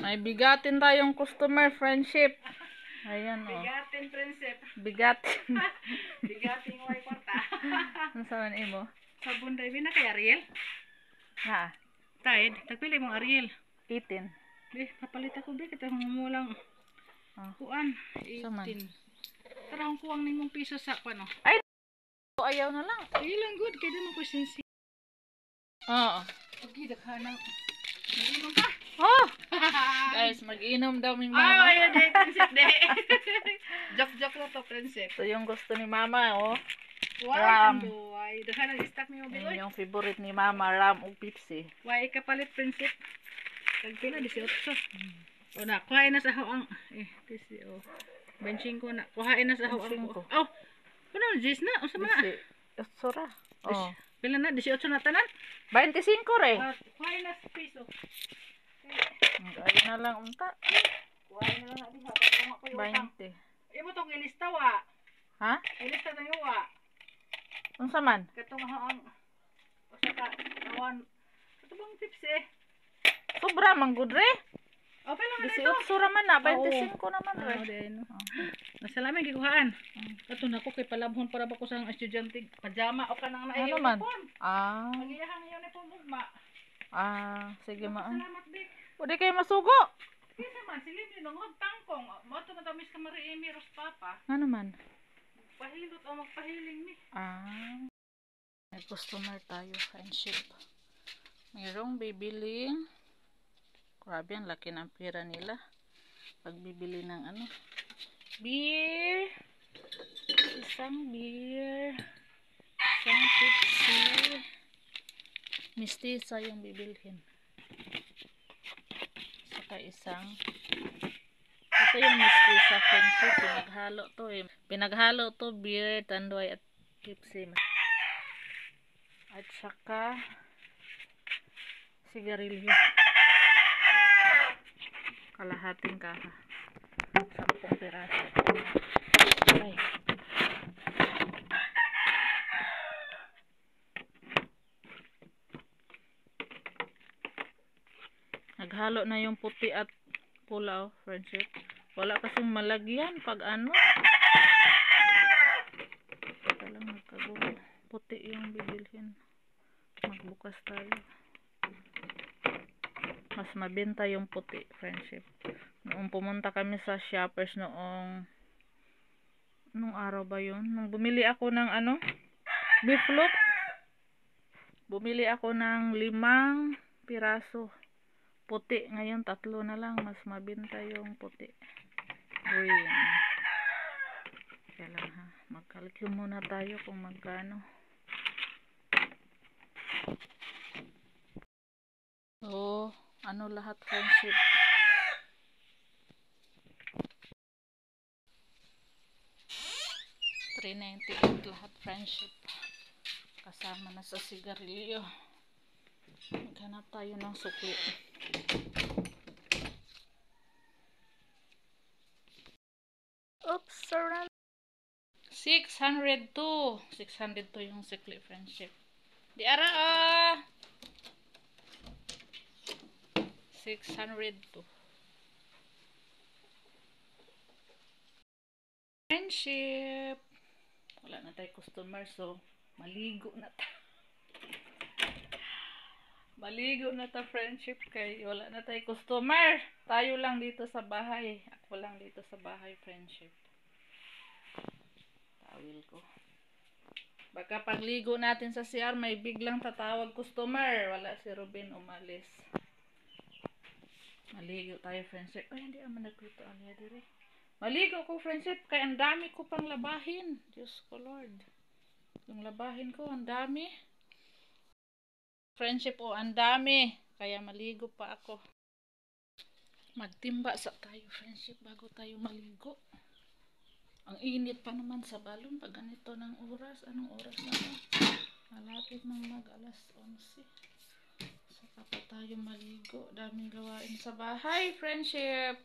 May bigatin tayong customer, friendship. Ayan, oh. Bigatin, prinsip. Bigatin. Bigatin yung may kwarta. Ano sa man imo? Sabon drive na kay Ariel. Ha? Tide, tagpili mong Ariel. 18. Be, papalit ako be. Kita mo lang. Kuan, 18. Tara, ang kuwang ning piso sa ano. Ay, ayaw na lang. Ilang good, kaya naman ko sinsi. Oo. Okay, dakhanang. Inom ka. Oh! Guys, mag-inom daw mi mama. Ay, ayun, prinsip, de. Joke lang to, prinsip. Ito yung gusto ni mama, oh. Ram. Why? Dakhanang stock niyo, be. Yan yung favorite ni mama, Ram o Pepsi. Why kapalit, prinsip? Tagpila, 18. O na, kuhain na sa hawang. Pepsi, oh. Benching ko na. Kuhain na sa hawang ko. Oh, ano, 10 na? O sa mga? 18 ra. Oh. Pila na? 18 na tanan? 25 re. Kuhain na sa piso. Ayun na lang unta. Kuhain na lang natin ha. Pagkama ko yung utang. 20. Imo tong ilista wa. Ha? Ilista na yung wa. Unsa man? Katong hawang. O sa ka, awan. Ito bang tips eh? Sobra man good re. O, pala nga na 18 ito. ra man na, 25 naman re. Din. Nasalamin gikuhaan. Kato na ko kay palabhon para ba ko sa estudyante pajama o kanang na Ano man? Ah. Magiyahang iyon ni pong ugma. Ah, sige maan. Salamat dik. Pwede kayo masugo. Kisa man silid ni nung tangkong. Mo to matamis ka Mariemi Ros Papa. Ano man? Pahilot o magpahiling ni. Ah. May customer tayo, friendship. Mayroong bibiling. Grabe, ang laki ng pera nila. Pagbibili ng ano. Beer. Isang beer. Isang Pepsi. Mistisa yung bibilhin. Saka isang. Ito yung mistisa, friendship. Pinaghalo to eh. Pinaghalo to beer, tandoy at Pepsi. At saka sigarilyo. Kalahating kaha. 10 piraso. Ay. Naghalo na yung puti at pula, oh, friendship. Wala kasing malagyan pag ano. Ito lang nagkagulo. Puti yung bibilhin. Magbukas tayo. Mas mabenta yung puti, friendship. Noong pumunta kami sa Shoppers noong araw ba yun? Nung bumili ako ng ano, beef loaf. Bumili ako ng 5 piraso. Puti. Ngayon 3 na lang. Mas mabenta yung puti. Green. Kaya lang ha. Magkalkyo muna tayo kung magkano. So, ano lahat, friendship? $3.98 lahat, friendship. Kasama na sa sigarilyo. Maghanap tayo ng sukli. Oops, around 602. 602 yung sukli, friendship. Di ara 602. Friendship. Wala na tayo customer, so maligo na ta. Maligo na ta, friendship, kay wala na tayo customer. Tayo lang dito sa bahay. Ako lang dito sa bahay, friendship. Tawil ko. Baka pagligo natin sa CR, may biglang tatawag customer. Wala si Ruben, umalis. Maligo tayo, friendship. Ay, hindi naman nagluto alya dire. Maligo ko, friendship, kaya ang dami ko pang labahin. Diyos ko, Lord. Yung labahin ko, ang dami. Friendship, oh, ang dami. Kaya maligo pa ako. Magtimba sa tayo, friendship, bago tayo maligo. Ang init pa naman sa balon pag ganito ng oras. Anong oras na ito? Malapit ng mag-alas 11. Saka pa tayo maligo. Daming gawain sa bahay, friendship.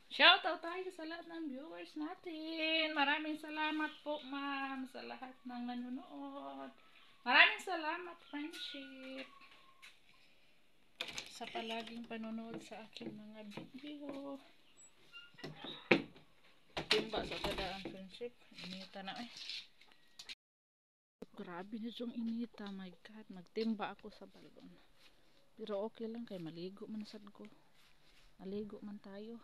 Shoutout tayo sa lahat ng viewers natin. Maraming salamat po, ma'am, sa lahat ng nanonood. Maraming salamat, friendship. sa palaging panonood sa aking mga video. Timba sa tadaan friendship. Inita na eh. Grabe na yung inita. My God. Magtimba ako sa balon. Pero okay lang kay maligo man sad ko. Maligo man tayo.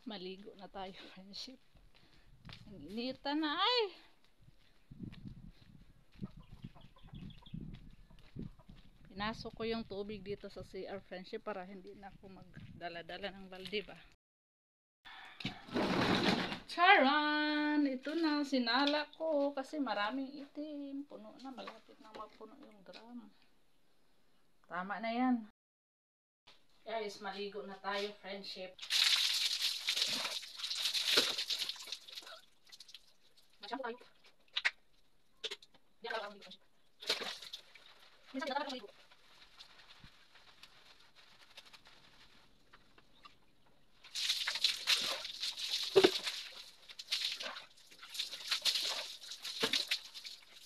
Maligo na tayo friendship. Ang inita na ay. Pinasok ko yung tubig dito sa CR friendship para hindi na ako magdala-dala ng balde ba. Charan! Ito na, sinala ko kasi maraming itim. Puno na, malapit na mapuno yung drum. Tama na yan. Guys, maligo na tayo friendship. Masyamo tayo. Diyan lang ang friendship. Minsan kita na maligo.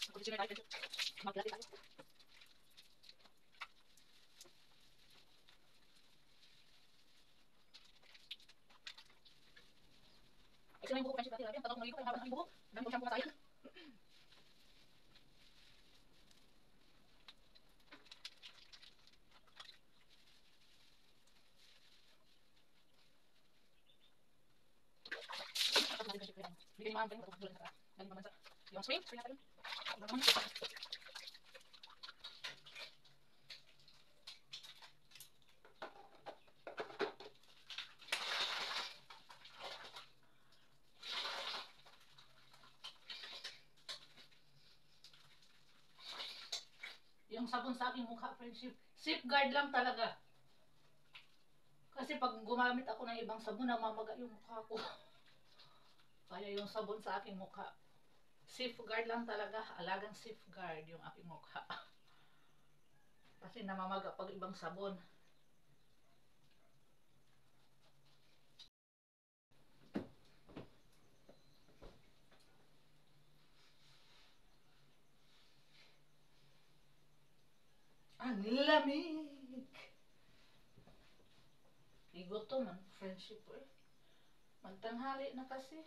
Mag-conditioner tayo friendship. Mag-latte tayo. Ay, sila yung buhok friendship natin. Tatawag maligo. Ang haba ng buhok. Dami ko shampoo na tayo. Bigyan yung mga friend. Matulog na sa galing naman sa yung spring. Spring natin. Yung sabon sa aking mukha friendship. Safeguard lang talaga. Kasi pag gumamit ako ng ibang sabon, namamaga yung mukha ko. Kaya yung sabon sa aking mukha. Safeguard lang talaga. Alagang safeguard yung aking mukha. Kasi namamaga pag ibang sabon. Ang lamig! Ligo to man, friendship eh. Magtanghali na kasi.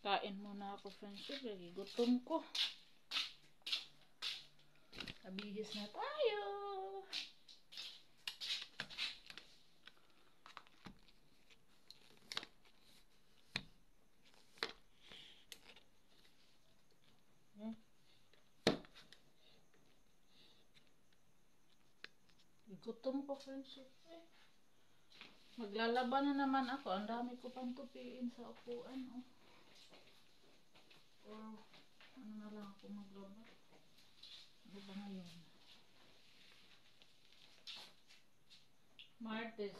Kain muna ako friendship, lagi gutom ko. Kabihis na tayo. Gutom ko friendship eh. Maglalaban na naman ako. Ang dami ko pang tupiin sa upuan. Oh. Or ano na lang ako maglaba. Ano ba ngayon? Martes.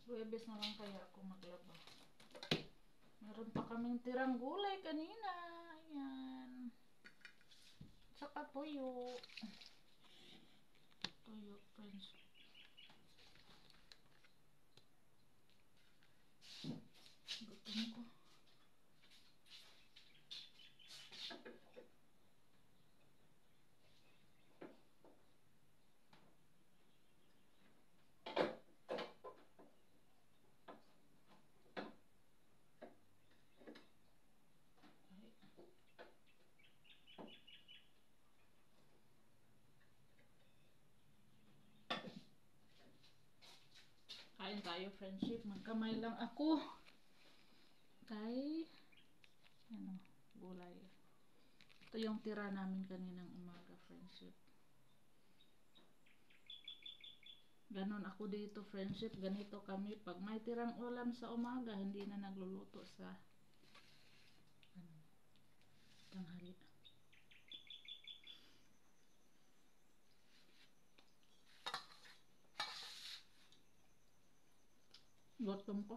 Huwebes na lang kaya ako maglaba. Meron pa kaming tirang gulay kanina. Ayan. Tsaka tuyo. Tuyo, friends. Gutom ko. Kain tayo, friendship. Magkamay lang ako. Kay, ano, gulay. Ito yung tira namin kaninang umaga, friendship. Ganon ako dito, friendship. Ganito kami. Pag may tirang ulam sa umaga, hindi na nagluluto sa ano, tanghali. Gutom ko.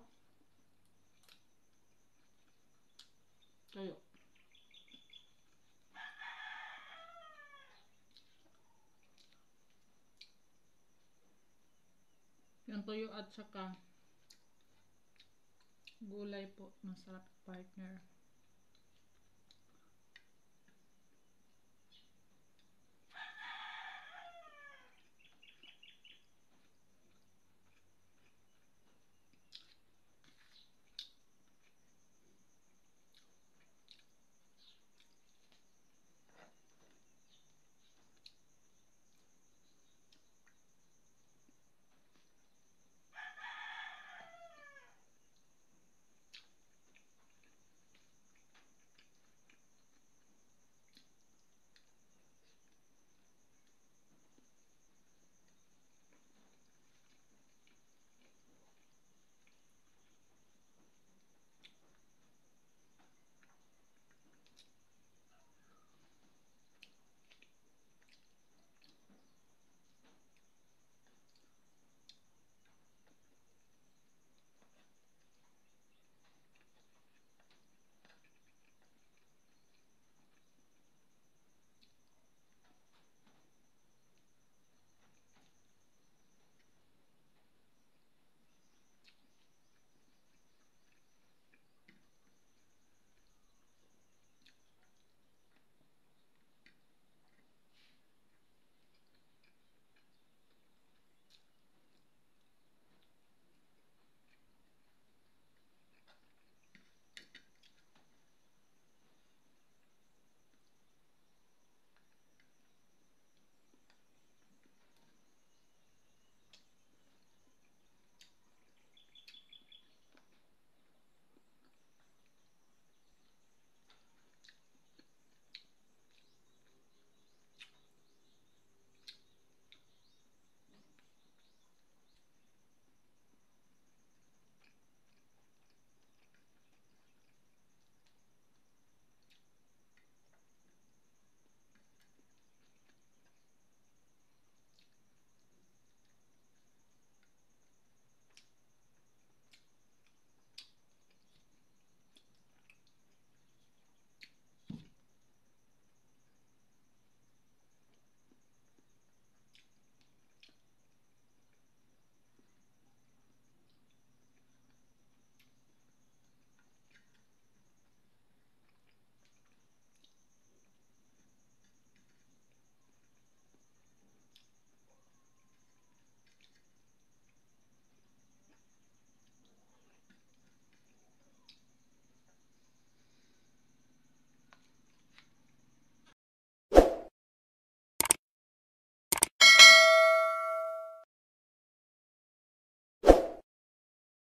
Kayo. Yung tuyo at saka gulay po. Masarap, partner.